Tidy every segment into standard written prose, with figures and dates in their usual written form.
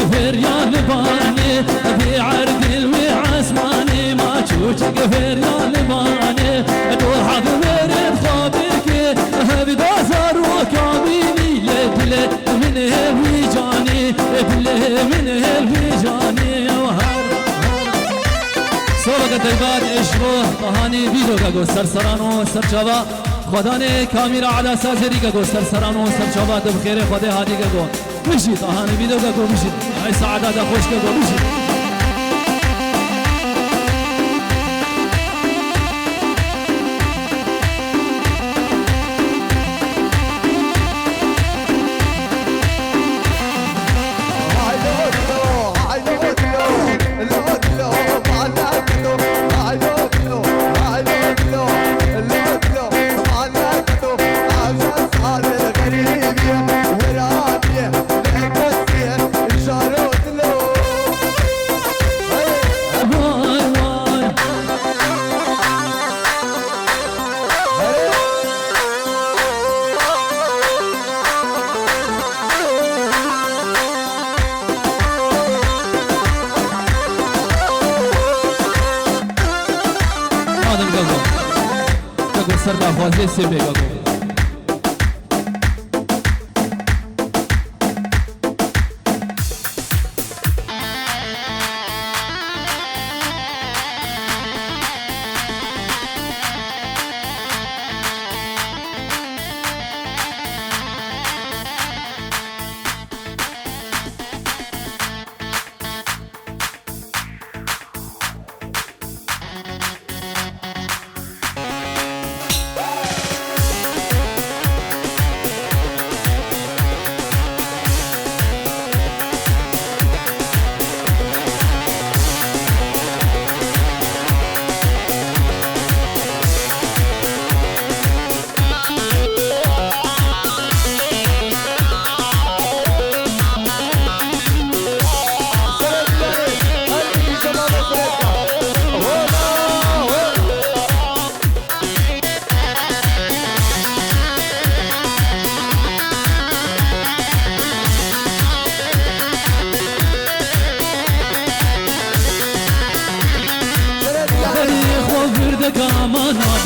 قفر يا لباني بعرض الوعسماني ما تشوش قفر يا لباني دوحة بمرد خابرك بدازر وكابيني لبله من هلوي جاني بله من هلوي جاني وهر صوبك الدربات اشروه طهاني بيدوغا گو سرسرانو سرچاوا خدا نے کامیرا علی سازری کا گو سرسرانو سرچاوا دب خیر خدا هادی کا گو مشي طهاني بيدوغا گو مشي ای سعادت خوش کا گو مشي सरदा ख्वाजे से बेगा को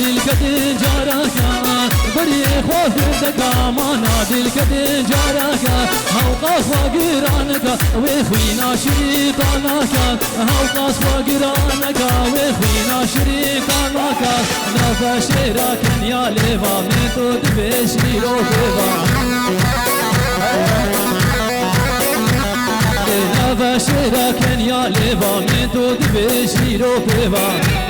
دل كدين جاركا بري خوف دكامانا دل كدين جاركا هوقاس وقرانكا ويخوينا شريطانكا هوقاس وقرانكا ويخوينا شريطانكا نفشيرا كنيا ليفا ميتو دبشيرو فيفا نفشيرا كنيا ليفا ميتو دبشيرو فيفا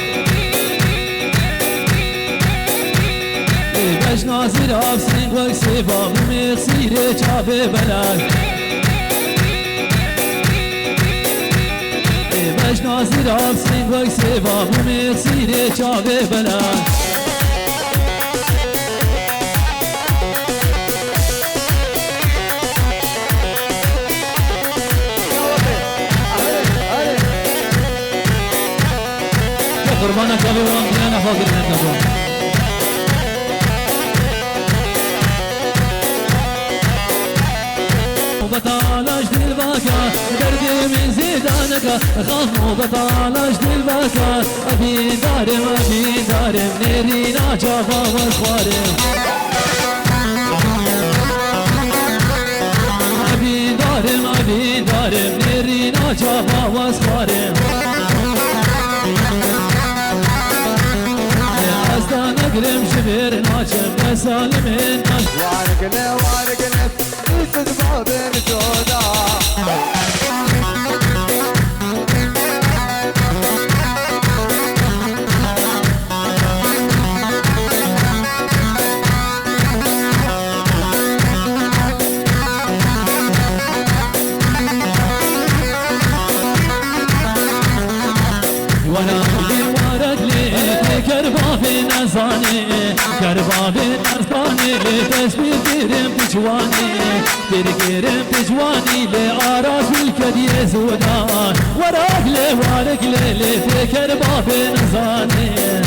باش ناظر افسين وكسيفا ميرسيري جابي بلاك باش ناظر افسين وكسيفا ميرسيري جابي بلاك قربانك ابي وانت انا فاقد منك بطالاش دلباكا دردي من زيدانكا خاف مو بطالاش دلباكا أبي دارم نيرينا جافا والخوارم أبي دارم نيرينا جافا والخوارم أزدان أقرم شبير ناچم بسالمين وارقنا يسد بابين جودا وانا بورق لي كربابي نزاني كربابي نرفاني تسبيح كرم بجواني لأراس بالكدي زودان وراك لي وارق لي في كربابي نزاني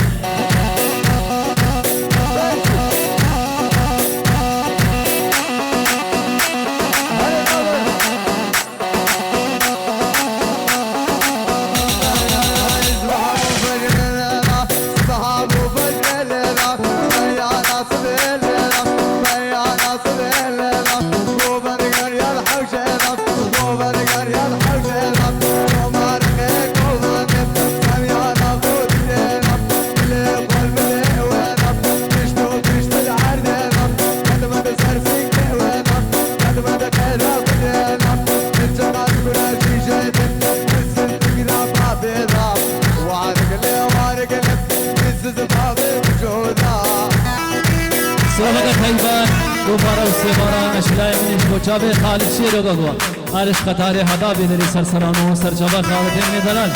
کوچه خالد شیر و گو آرش قطار هدا بیدری سرسرانو سرچابا خالد ابن دلال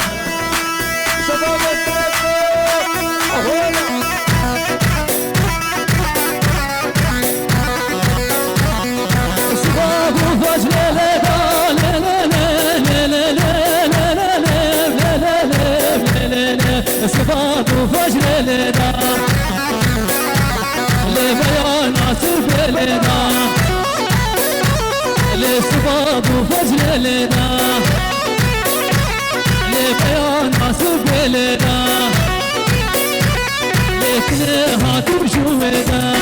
صفات وفجر لنا لبيان عصر لنا لصفات وفجر لنا لبيان عصر لنا لكنها ترجمنا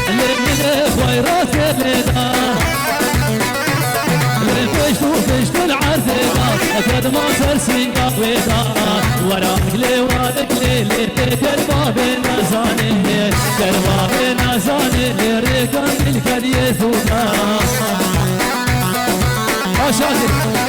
لمن خيرات لنا فشت العرثنا أكاد ما سرسين قاويدا ورا مقلي وادقلي ليتك الباب نازاني كرباب نازاني ريكان الكدي ثونا شاكر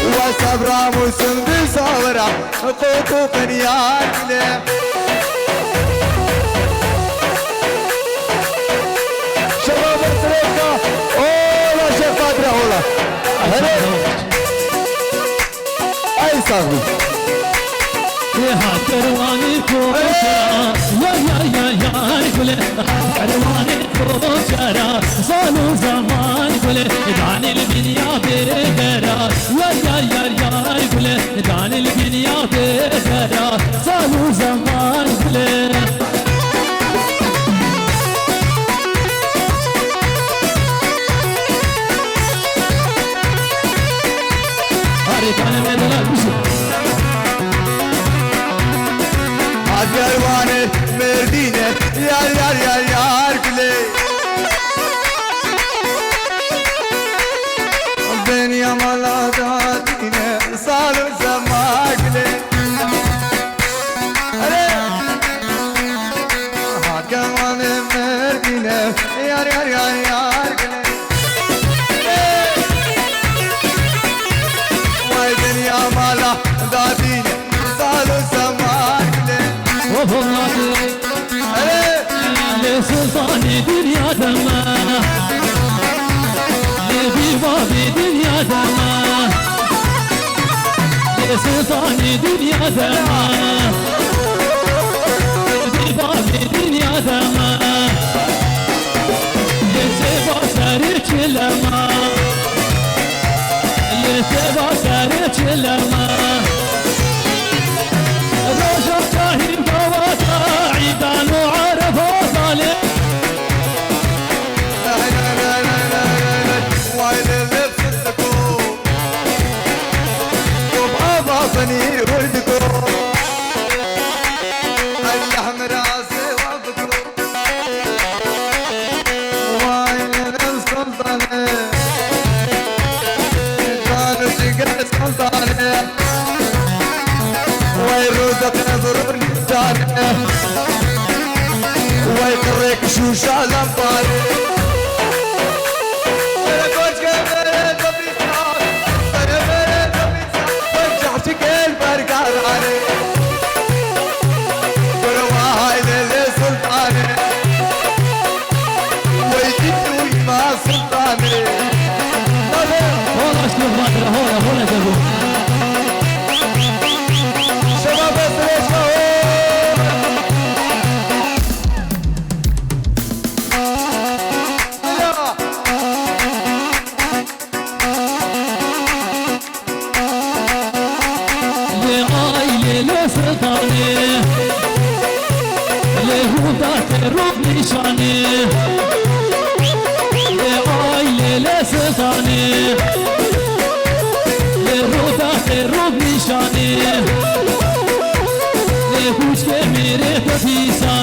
وصبرا موسم بصورة قوتو فنياك ليه شباب الطريقة اولا شيخ قادرة اولا اي صاحبي يا كرواني كوشرا يا كله كرواني كوشرا صالو زمان كله دعني الدنيا بكرا يا كله دعني الدنيا بكرا صالو زمان كله هاري كان مدلع بشي Kervanı Merdine yar güle Beni yamalada dine salım zaman güle Kervanı Merdine yar güle Vay beni yamalada dine salım zaman güle وفراتي لسلطاني دنيا دما لبيبابي دنيا دما لسلطاني دنيا دما لبيبابي دنيا دما لسيبا ساريك لما لسيبا ساريك لما روشة شاهين قواتا عيدان وعرفوا ظالم وين اللبس الدكو وبابا بني وردكو اللحم راسي وابكو وين السلطانة كانوا شقد السلطانة ويرودك نظروني جاني ويقريك شوشة لمباري انا كوش كاميرا دبيتان انا دبيتان وجعت كل برقار علي ورواهي للي سلطاني ويجيتوي ما سلطاني هون اشتغل مادرة هون جابوه شباب السريشة لسلطاني لهودات الروح نشاني للروح تحت الروح نشاني لكوش मेरे पतीसा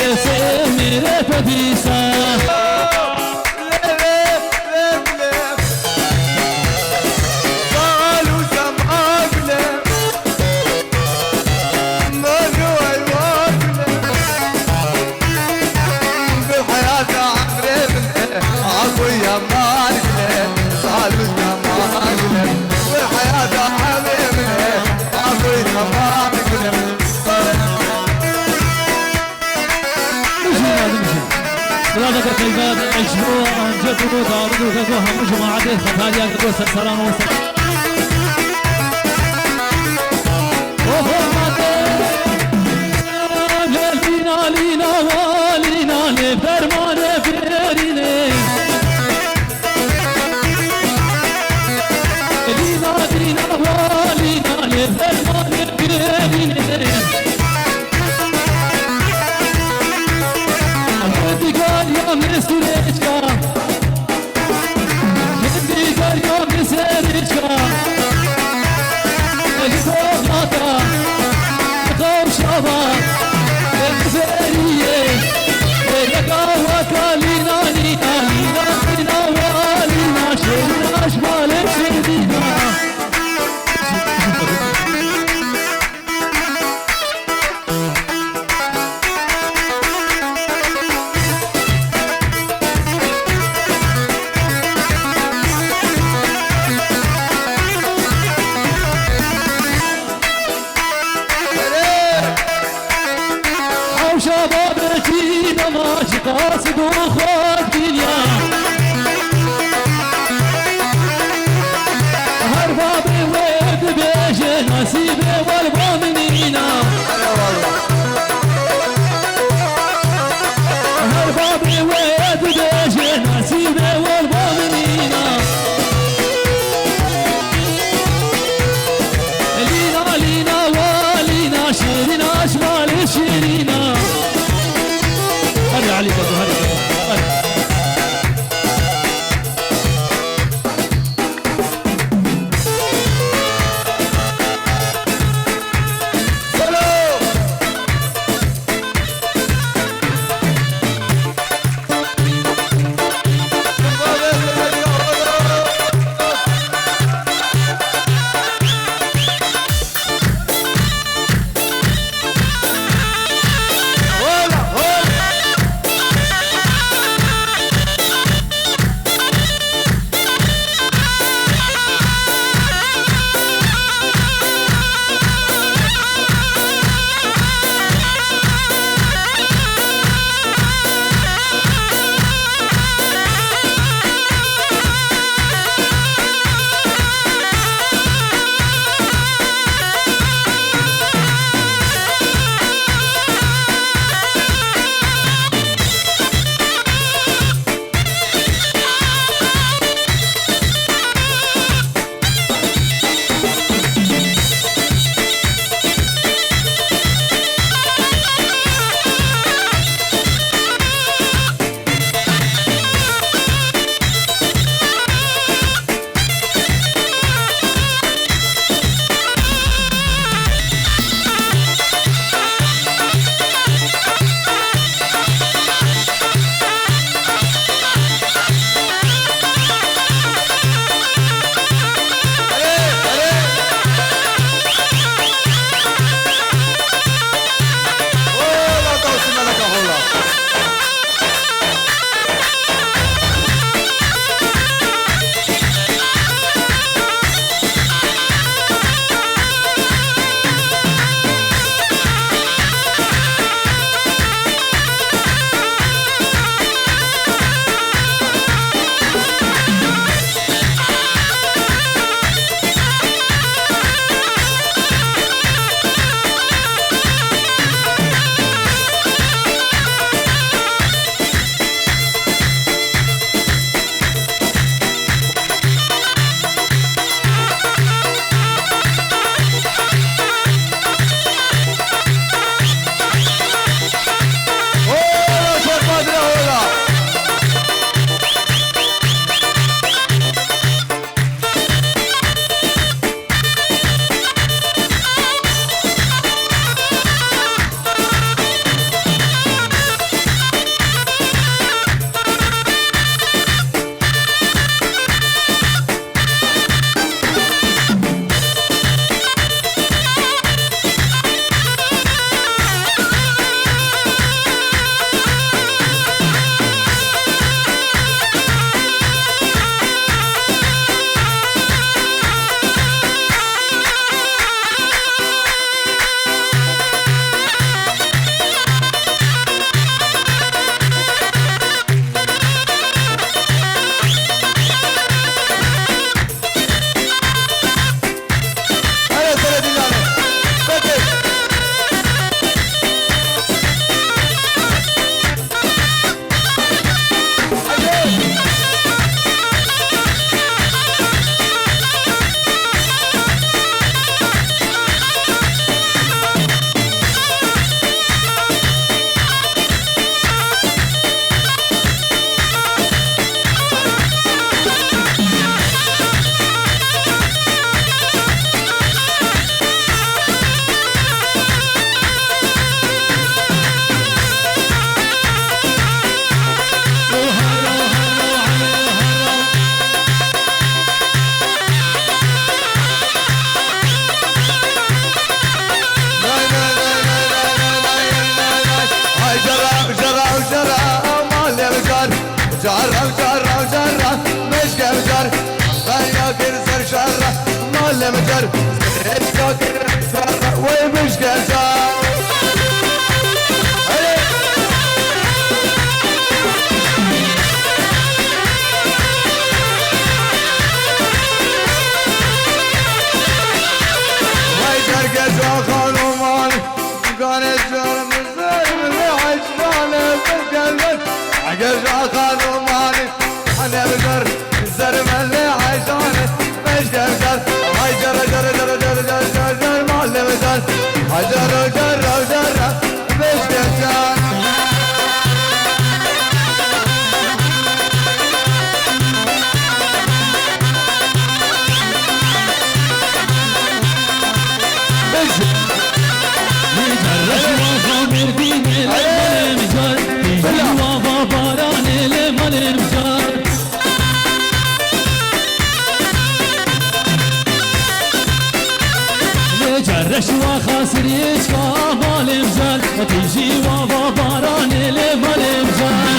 ऐसे मेरे पतीसा ولادك الكلبات اجمعوا انجبوا داروا كذو هم جماعه خفاجه كذو سرسران وسر اوه ما لينا لينا والينا لفرمان فرينه لينا لينا والينا لفرمان فرينه Mesturečka Jednigar jo meserička Poglata Kovšava Ekverije Ekava kalina nina Nina nina valina Šerina šmale šerina قاصد وخوات دنيا هربابي ويد بيجي نصيبي والبامنينا هربابي ويد بيجي نصيبي والبامنينا لينا لينا والينا شيرنا شمال شيرنا هذا عليك هذا وجر اشكاكر ويمش قزار ويجر خانو مالك كانت جار من زي من عجلانه بالقلب عقل خانو مالك انا بقر زر من عجلانه مش قزار هاي جر جر جر جر جر جر جر معلم جر جر جر جر مش قزار رشوة خاسر يشكى بالمجال وتيجي وابا باران بالمجال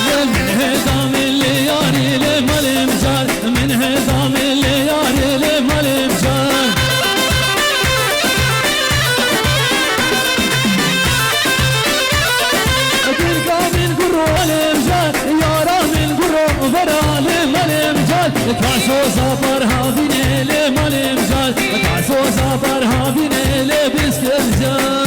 من هدام الليالي للمجال من هدام الليالي للمجال تلقى من قرو المجال يارا من قرو برا للمجال كاسو زفر هابيني للمجال كاسو زفر هابيني لبسك الجال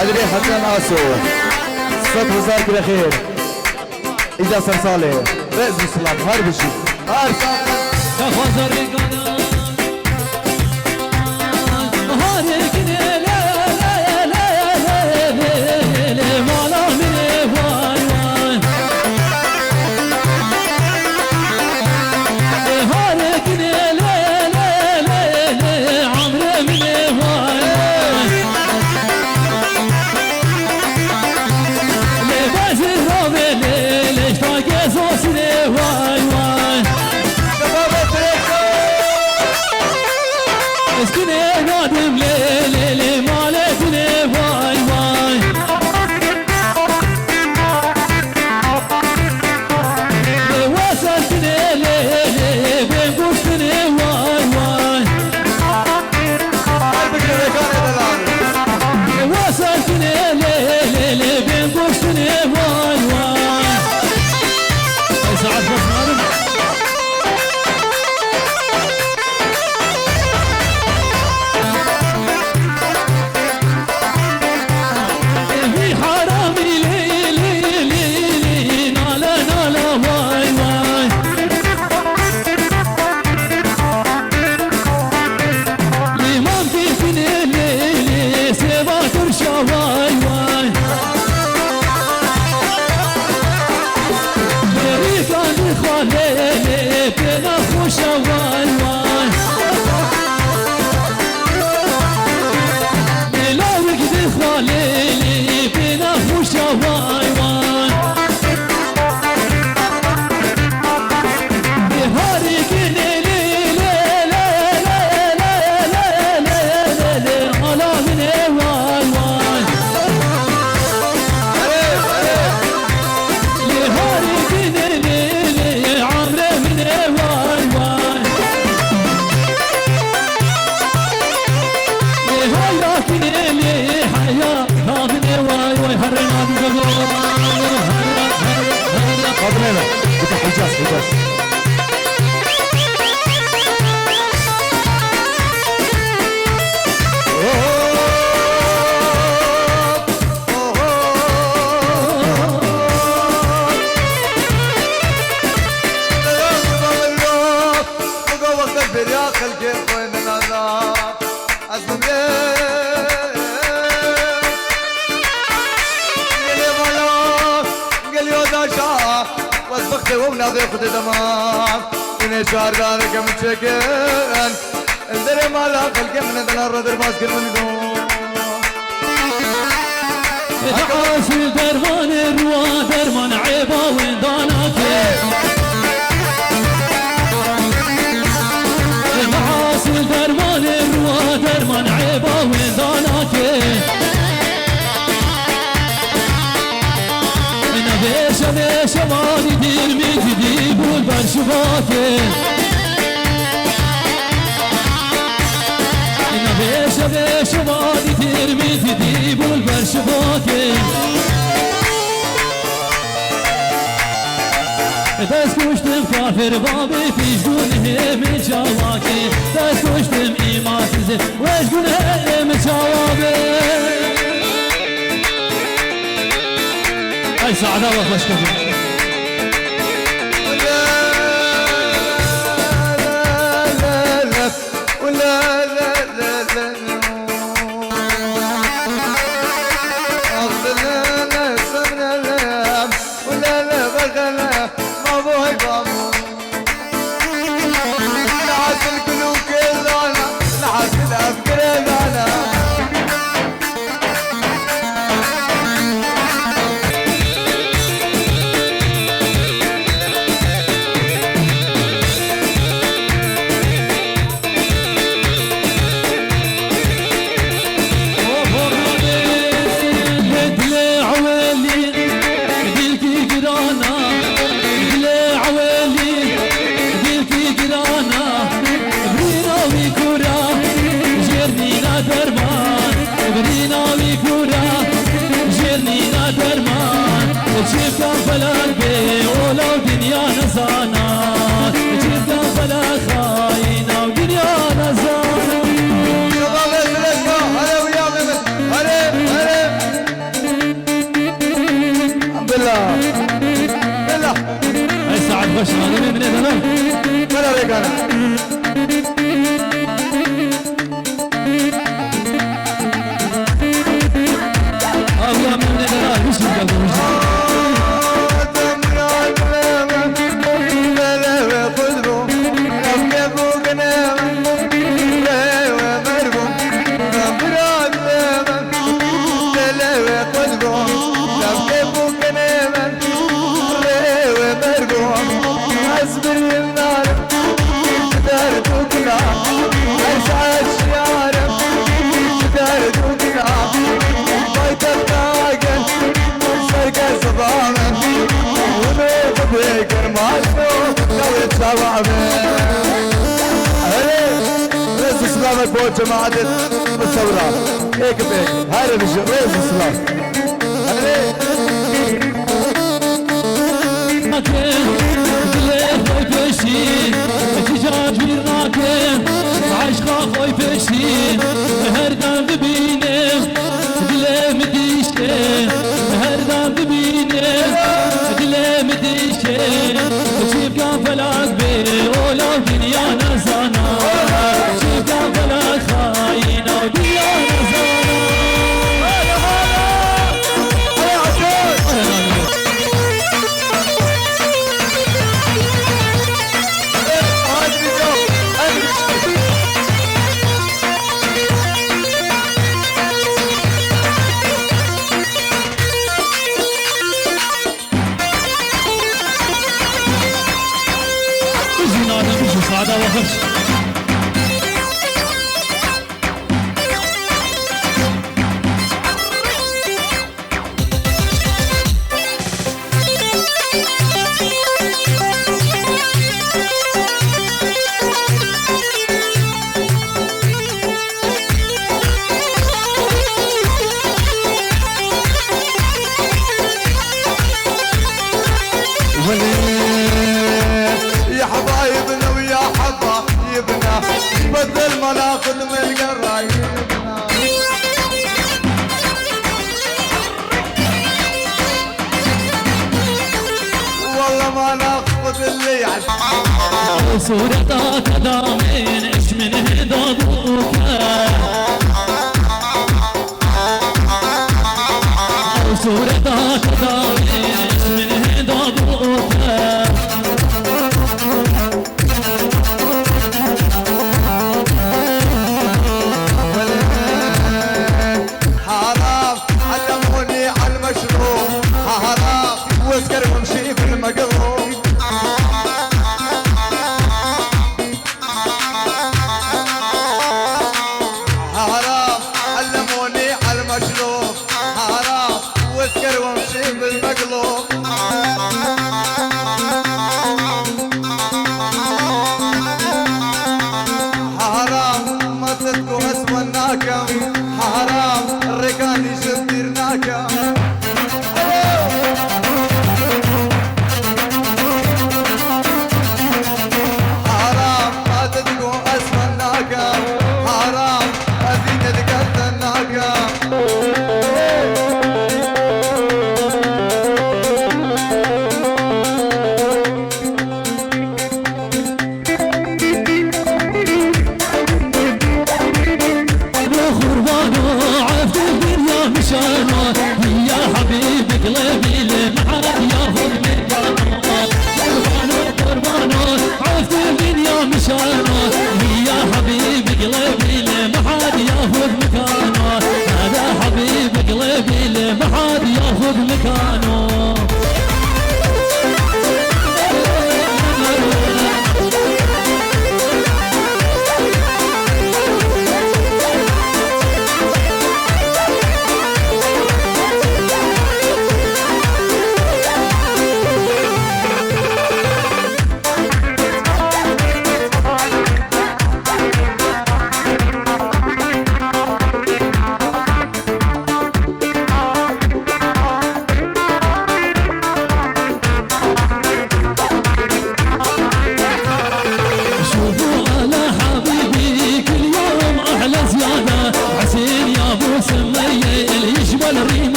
حضري حسن آسو صد هزار كده خير إذا سرسالة رئيس بالسلام هار بشي هار كفازر رقانا هار كده لا لا لا لا لا مالا مني واي واي هار كده لا لا لا لا عمري مني واي واي واي اسكني نادم ليلي لي مالتني واي واي وصلتني ليلي بين قوستني واي واي وصلتني ليلي بين قوستني واي واي ساعات بس الكيف وين العذاب أسلم لي قال يا ملاك قال يا داشا واسبخت ومناضي خد دمام من شهر دارك من شكل الدري مالاك الكم ندل الردر ماسك المنقوم حاصل درمان الروا درمان عيبا وين داناك حاصل درمان الروا درمان عيبا وين داناك انا بيشا بيشا مالي دير ميجي بول برشباك انا بيشا بيشا مالي دير ميجي بول برشباك دست کشتم کافر بابی پیشگون هم جواکی دست کشتم ایمان سیزه وشگون هم جوابی ای سعدا و خوش کبیر جيبكم فلان بي ولو دنيا نزانا جيبكم فلان خاينة ودنيا نزانا شباب الفلسكة هلا ويا ممت هلا هلا الحمد لله بالله هاي سعد خوش هذا من هذا بلا ريقانا الله من هذا مش القلب بوجه ما عدت بالثورة هيك بهيك هاي الرجل رئيس السلام عشقا خوي بشين هردان ببينه دلي مديشته هردان ببينه دلي مديشته جيب كان فلاك بي ولو دنيا نزانا جيب كان فلاك خاينة ودنيا نزانا سعادة وخرج يا حبايبنا ويا حبايبنا بدل ما ناخذ من قرايبنا والله ما ناخذ اللي صورتك دامين ايش من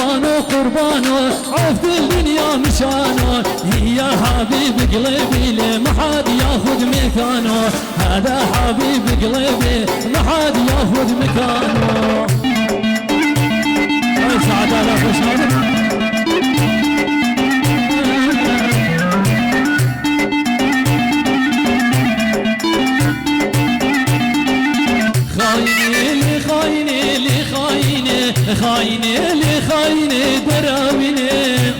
قربانو قربانو عفت الدنيا مشانو يا حبيب قلبي ليه ما حد ياخذ مكانه هذا حبيب قلبي ما حد ياخذ مكانه سعد على خشمك خايني لي خايني دراويني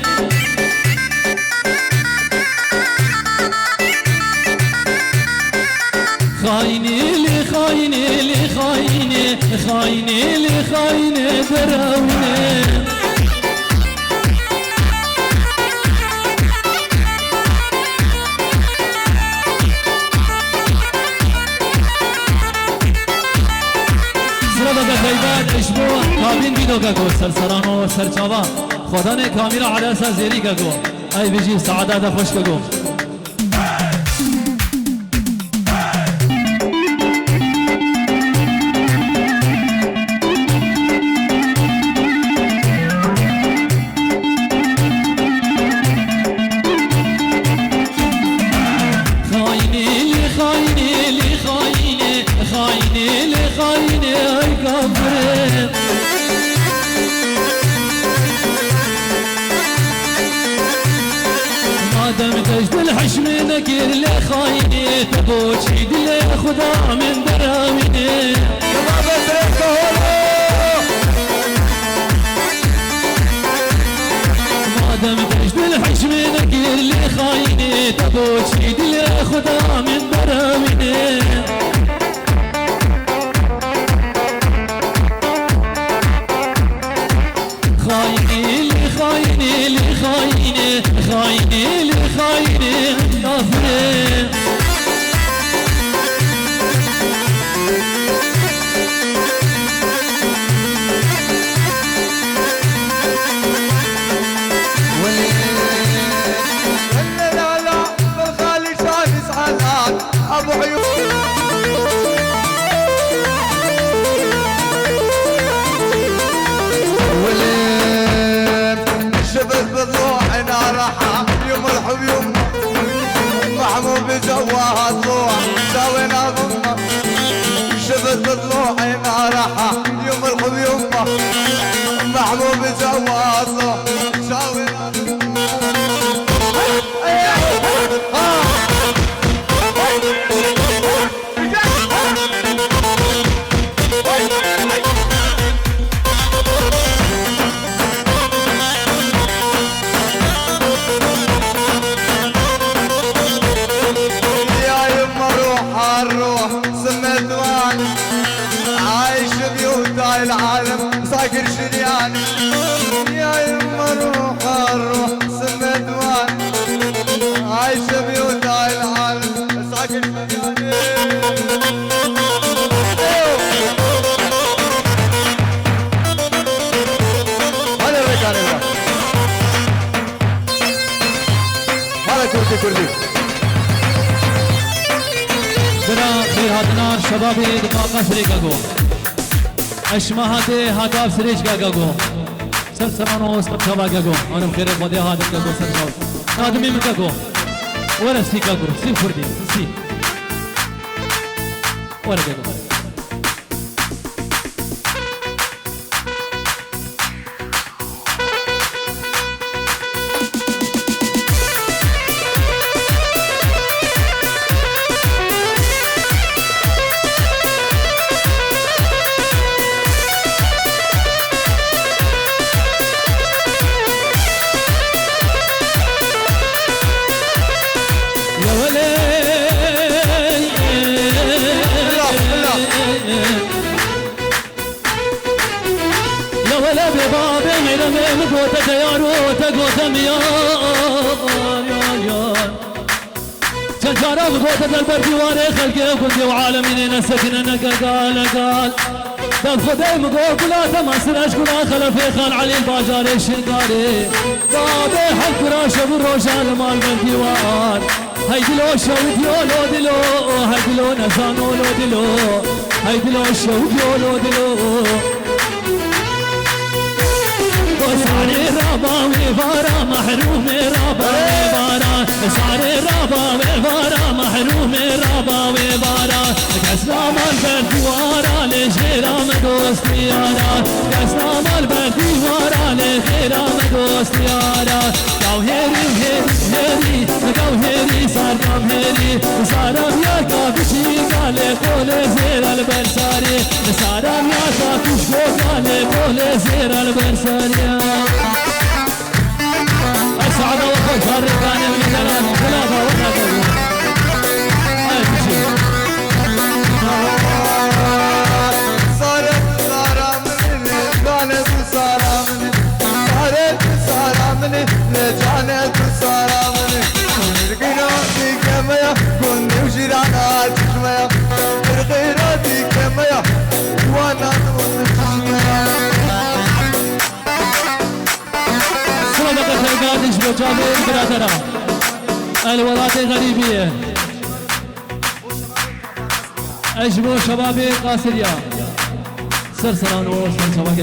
خايني لي خايني لي خايني خايني لي خايني دراويني اشبو کابین بیدو گو سرسرانو و سرچاوا خدا نے کامیرا علی اساس زیری گو ای بجی سعادت خوش گو الحشمينك اللي خايني تبوشي دلي خدا من دراميني ما دام تجد الحشمينك اللي خايني تبوشي دلي خدا من دراميني خايني اللي خايني اللي خايني خايني اللي خايني كافرين ولا لا لا بالخالي شايف سعادات ابو عيون شفت بضلوعنا راحة يوم الحب يوم محمود بجواها طلوع ساوينا ضمة شفت بضلوعنا راحة يوم الحب يوم محمود بجواها طلوع ساوينا العالم صاقر شريان يا يما روح الروح سمى دوان عايش بيوت العالم صاقر شريان هلا رجال الله هلا كردي برا خير هاتنا شبابي دقاقة شريكة جو اشمهاته هاتاف سريج گاگو سرسرانو سرچاوا گاگو اونم خير بودي هات گاگو سرچاوا ادمي من گاگو ورا سي گاگو سي فردي سي ورا گاگو ولا ببابي ميلمي مقوتة تيارو تقوتة ميار شجارة مقوتة البردي واني خلقي وكنتي وعالمين نسكن قال دب خدي مقوت لا تمسر اشكرا خلفي خان علي الباجاري الشنقاري بابي حق راشه بالروشان مال بالديوان هيدلو شوت يولو دلو هيدلو نسانو لو دلو هيدلو شوت يولو دلو محروم رابا وبارا ساري رابا وبارا محروم رابا وبارا كسلام البردوارا لجيرام دوستيارا كسلام البردوارا لجيرام دوستيارا جوهري هيري جوهري سارم هيري سارم يا كابشي قال قول زير البرساري سارم يا كابش قال قول زير البرساري أسعد وخذ فرقان من الخلافة والنقل صارت صارمني كانت صارمني صارت صارمني لجانت صارمني رقيراتي كمية كنت وجيرانا تشمية رقيراتي كمية وانا تشمية صدق القادش بجابر برادرة الولاة غريبية اجبو شباب قاسرية سرسران وسن شباب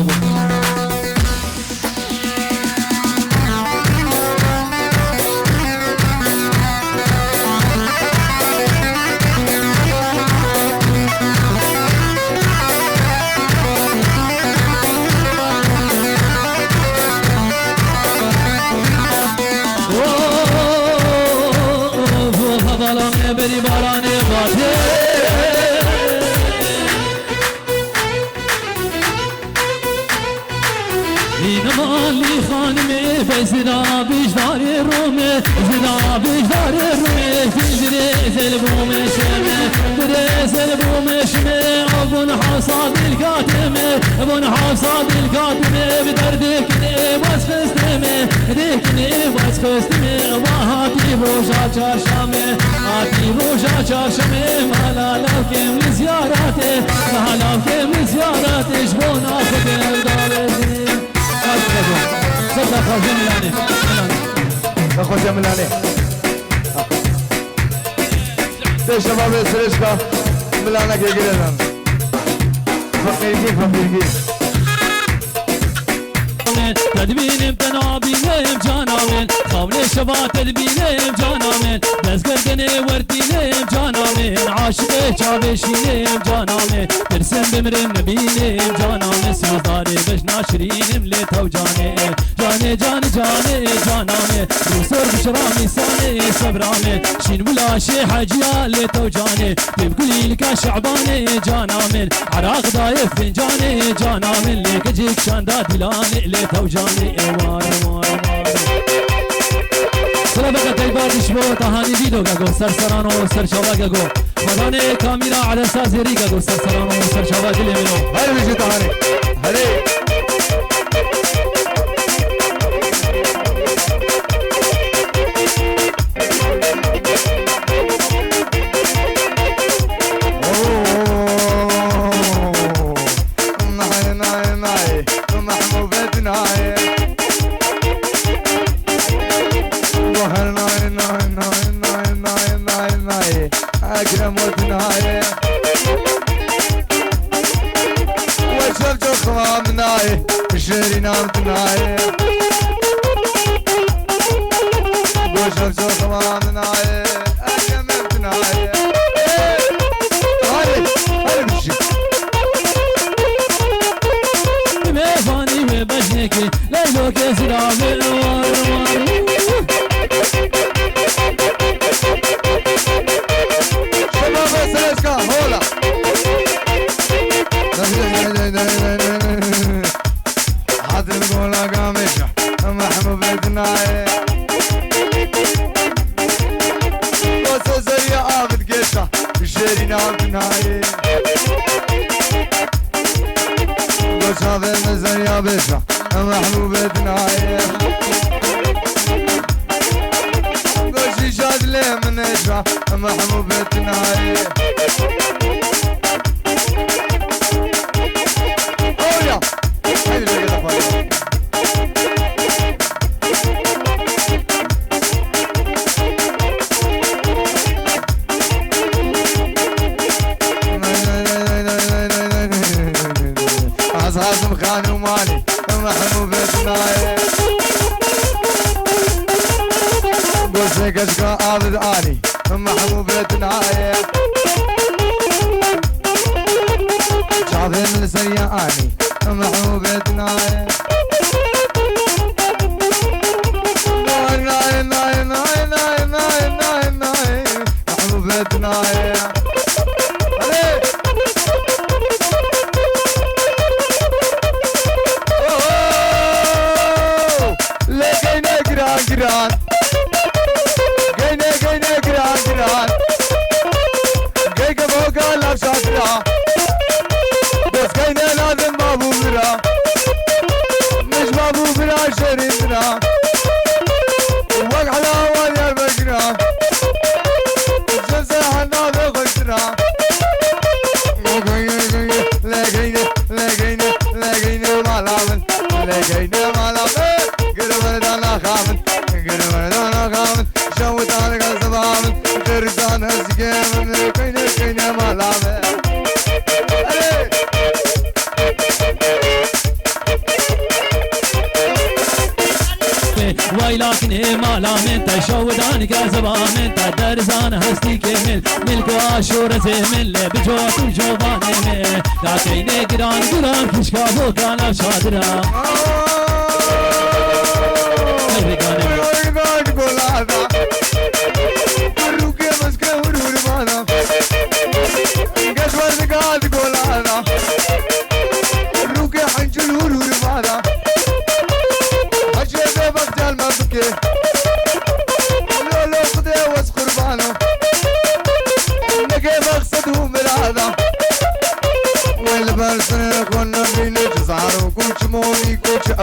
بری باران باته این مالی خانمه فیزدا بیشتر رومه فیزدا بیشتر رومه فیزده زلبومه شمه بره زلبومه شمه ابون حصاد الكاتمه ابون حصاد الكاتمه بدردك بس خستمه دكني بس خستمه وهاتي روجا چارشمه هاتي روجا چارشمه مالا لوكم لزيارته مالا لوكم لزيارته شبونا خدر دارتي صدق خوجه ملانه خوجه ملانه ده شباب سرشكا ملانه كي گيرن فقيرگي تدبينم تنابينم جانامن خامل شبا تدبينم جانامن دزگردنه وردينم جانامن عاشق چاوشينم جانامن ترسم بمرم نبينم جانامن سوزداري بشنا شرينم لتو جانه جانه جانه جانه جانامن روسر بشرامي سانه صبرامن شين بلاشي حجيا لتو جانه بكلي لك شعبانه جانامن عراق دايف فنجانه جانامن لك جيك شاندا دلانه توجاني وار وار سلامك طيبات شبو تهاني فيديو گو سرسرانو سرشوا گو خدانه کامیرا على سازری گو سرسرانو سرشوا دل منو هر وجه تهاني هري أكرم وتناي وشوف جو خوامناي شيري نام تناي وشوف جو خوامناي أكرم تناي هاي بشي ميفاني وبجنكي ليلو كسرامي وار هولا حاضر قولا قامشة محمود بدناي وسوسريا عابد قيشة الشيري نام بناي وشاف المزريا بشة محمود بدناي وشي شاد ليه من إيشة محمود بدناي عزازم خان ومالي محمود بدناي كشكا عابد اني محبوبتنا شافي من سياني محبوبتنا ناي ناي ناي ناي ناي ناي ناي محبوبتنا لقينا جران جران قينا جران جران قيقا فوقا لابسا جران بس قينا لازم بابو برا مش بابو برا شرين برا وقع على يا بقرا جزا حنا بخشرا لقينا مالامن لقينا مالامن قربنا خامن قربنا خامن شوت على قصبامن ترسان هزقامن كينا مالامن وای لكن هي مالا من تشودان كذبا من تدرسان هستي كمل ملك واشور زمن بجوات الجوبان من لكن جران جران كشكا بوكان شادرا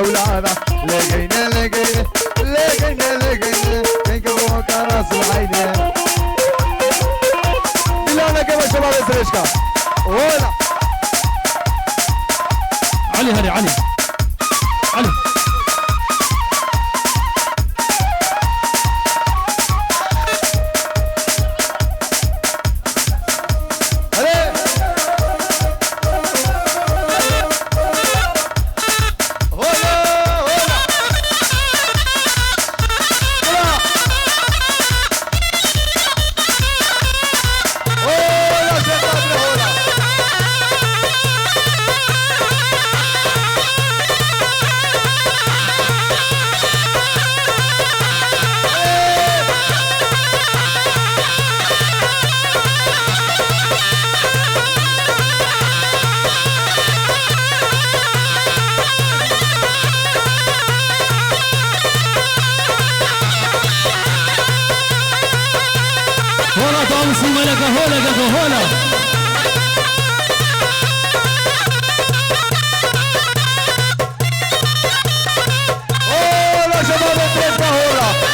أولادا لقينا لقينا لقينا لقينا كيف بوكا راس العينة بلانا كيف شباب السريشكا ولا علي هري علي علي هولا شباب الفريسكا هولا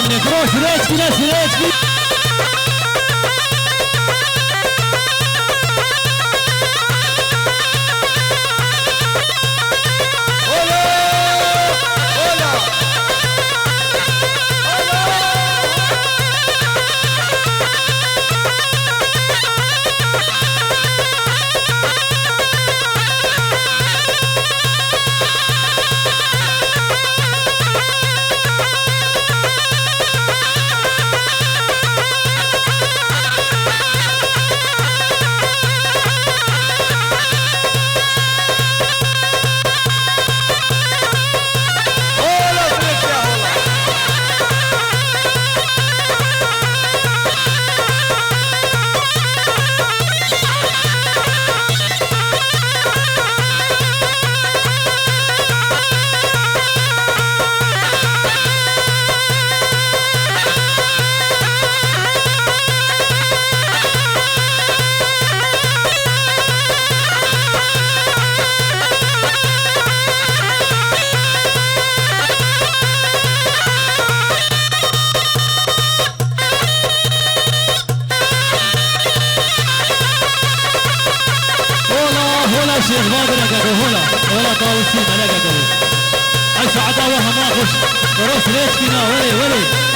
من كروش ريتشكي ناس ريتشكي البادر قالوا هلا ولا طاوسي ما قالوا اي سعاده وهم اخش وراس ليش كنا ولي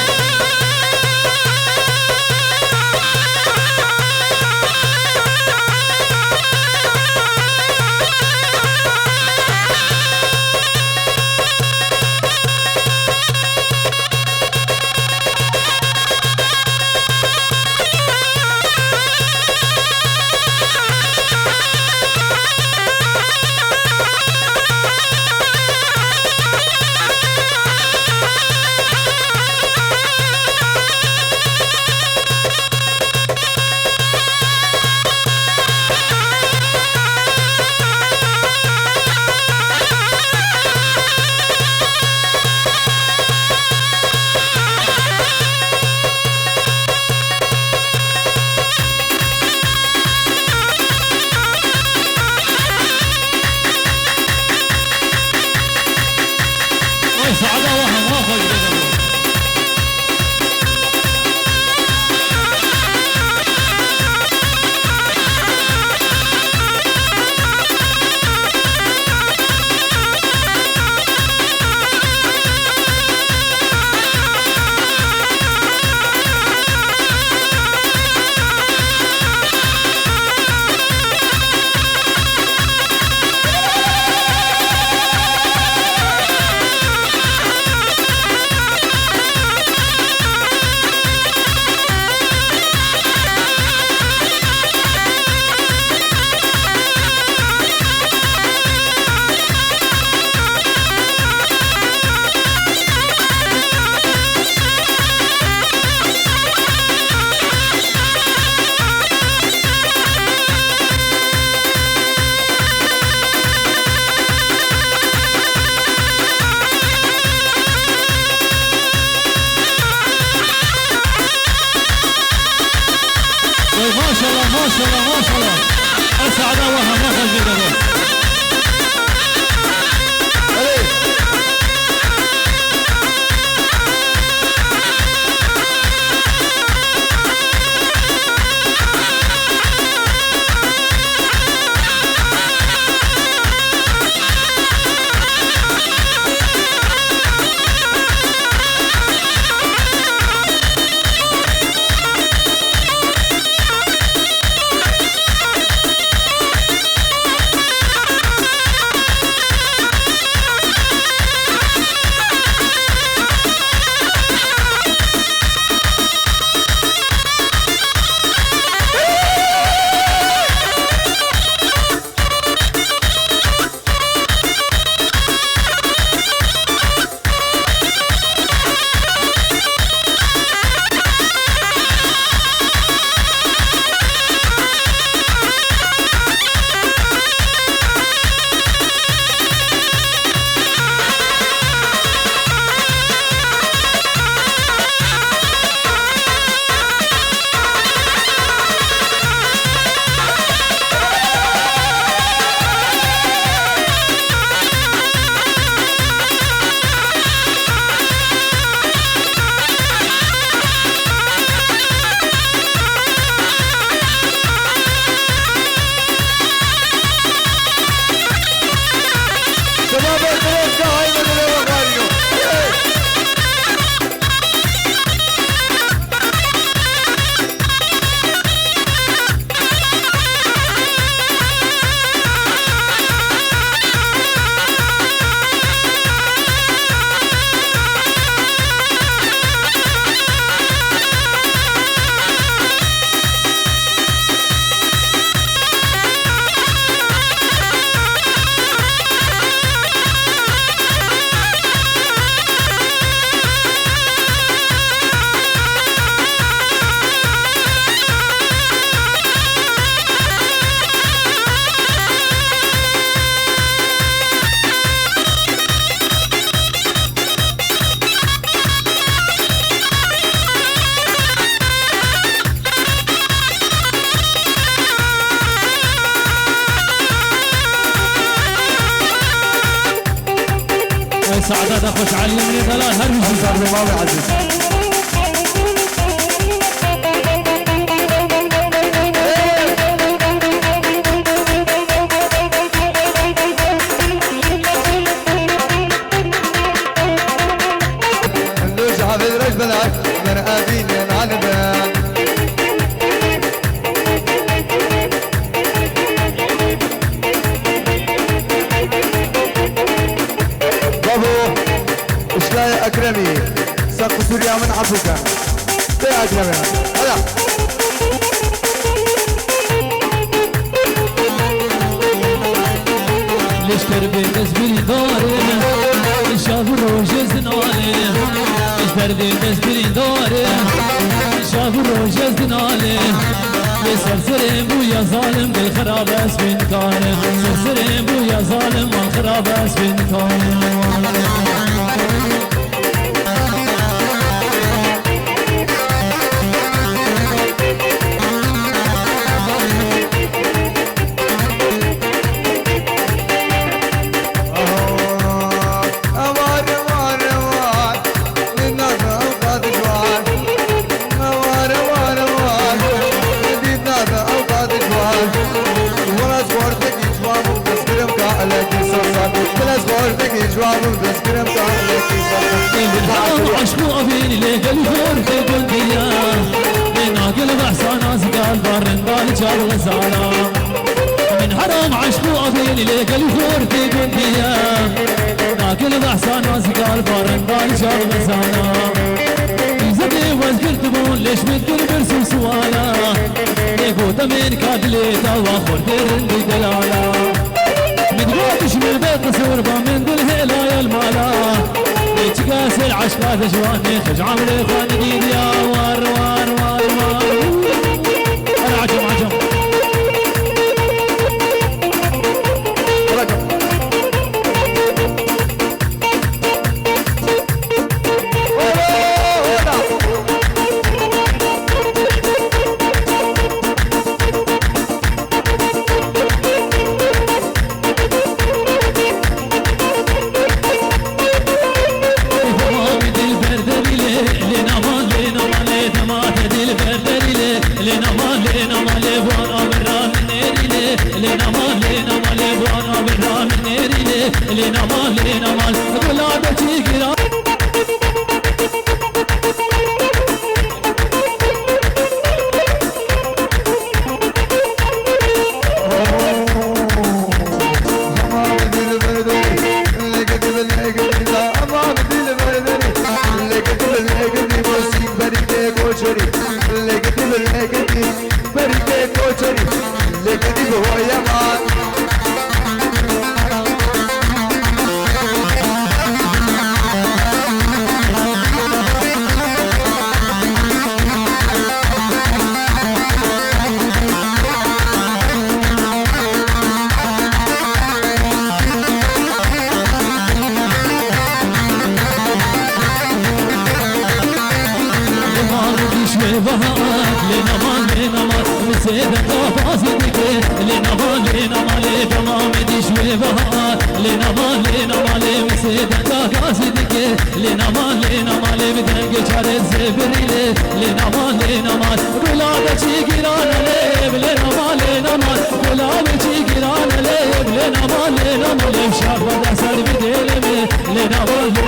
ما شاء الله اسعد وهم ما خرج سعادة خوش علي من ثلاث هرمي صار الإمام العزيز من أبين العنبان بابو إشلاي أكرمي سقف سوريا من عفوكا يا أكرمي هلا ليش تربي تسبري داري شاف روج زنالي ليش تربي تسبري داري شاف روج زنالي سرسرين بويا ظالم بالخراب اسبين كاره سرسرين بويا ظالم والخراب اسبين كاره عشقو أبيني ليك الفور في قلبيا من عقل بحصان أزقال بارن بالجار غزالا من حرام عشقو أبيني ليك الفور في قلبيا عقل بحصان أزقال بارن بالجار غزالا زدي وذكر تبون ليش مدر برسو سوالا ليكو تمين كادليتا واخور درن بدلالا مدقوتش من البيت صوربا من دل هلا يا المالا كاس العشقات جواني خج عمري خان جديد يا وار وار وار وار انا عجم عجم لنا مال ولادتي قرا لنا مال مسيدك فاسدك لنا مال تمام دي شوي بهار لنا مال مسيدك فاسدك لنا مال بدك شار الزبريل لنا مال بلادك جيران ليب لنا مال بلادك جيران ليب لنا مال شاف ده سر بديل لنا مال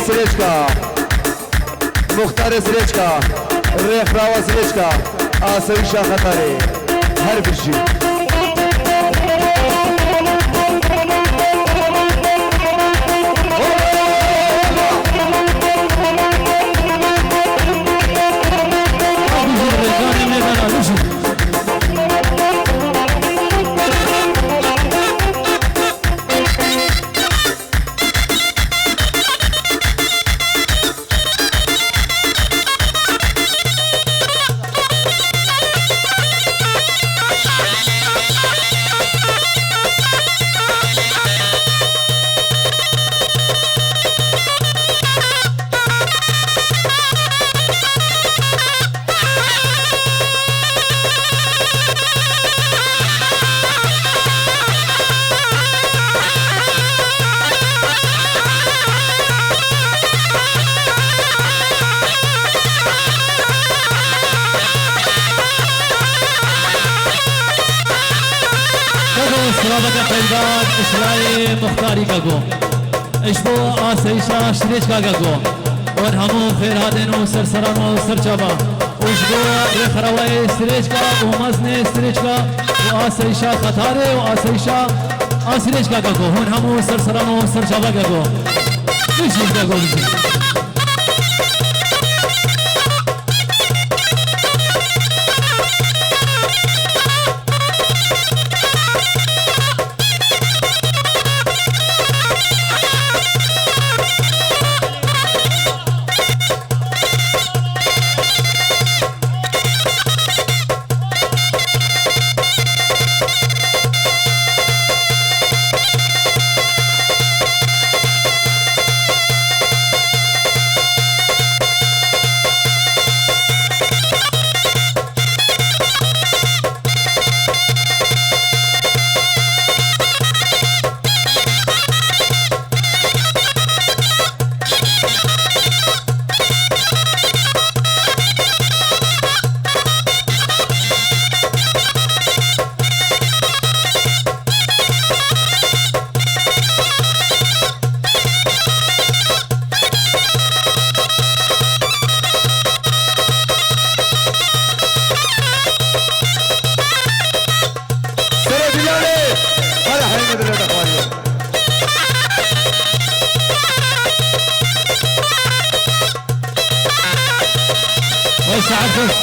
سريشكا مختار سريشكا ريخ راوا سريشكا آسوي شا خطري هر بشي بقى فيداد إشلاي مختاري كاكو إشبو آسيشا شريش كاكو ونهمو خير هادين وسرسران وسرچابا وشبو رخروي سريشكا ومزني سريشكا وآسيشا خطاري وآسيشا آسريشكا كاكو هنهمو سرسران وسرچابا كاكو بيشيش كاكو بيشيش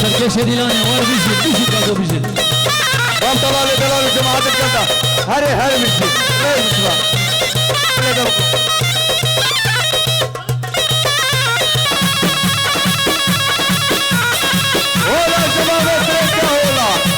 سركش ديلاني ور بيجي كاكو بيجي وام طلال دلال جماعة الكلدة هري بيجي لا يسمع لا دوكو ولا شباب تركة ولا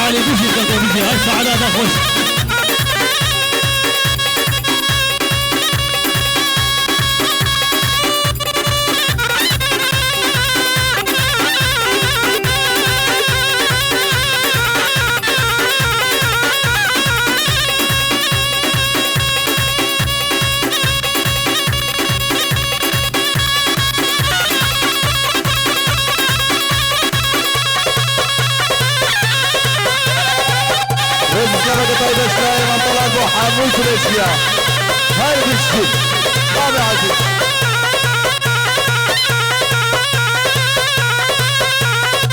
علي بيجي كاكو بيجي هاي سعادة بخش طيب اسلاي من طلعوا حاموس الاشياء هاي بيشتي طابع عزيز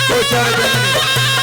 كوشارة جميل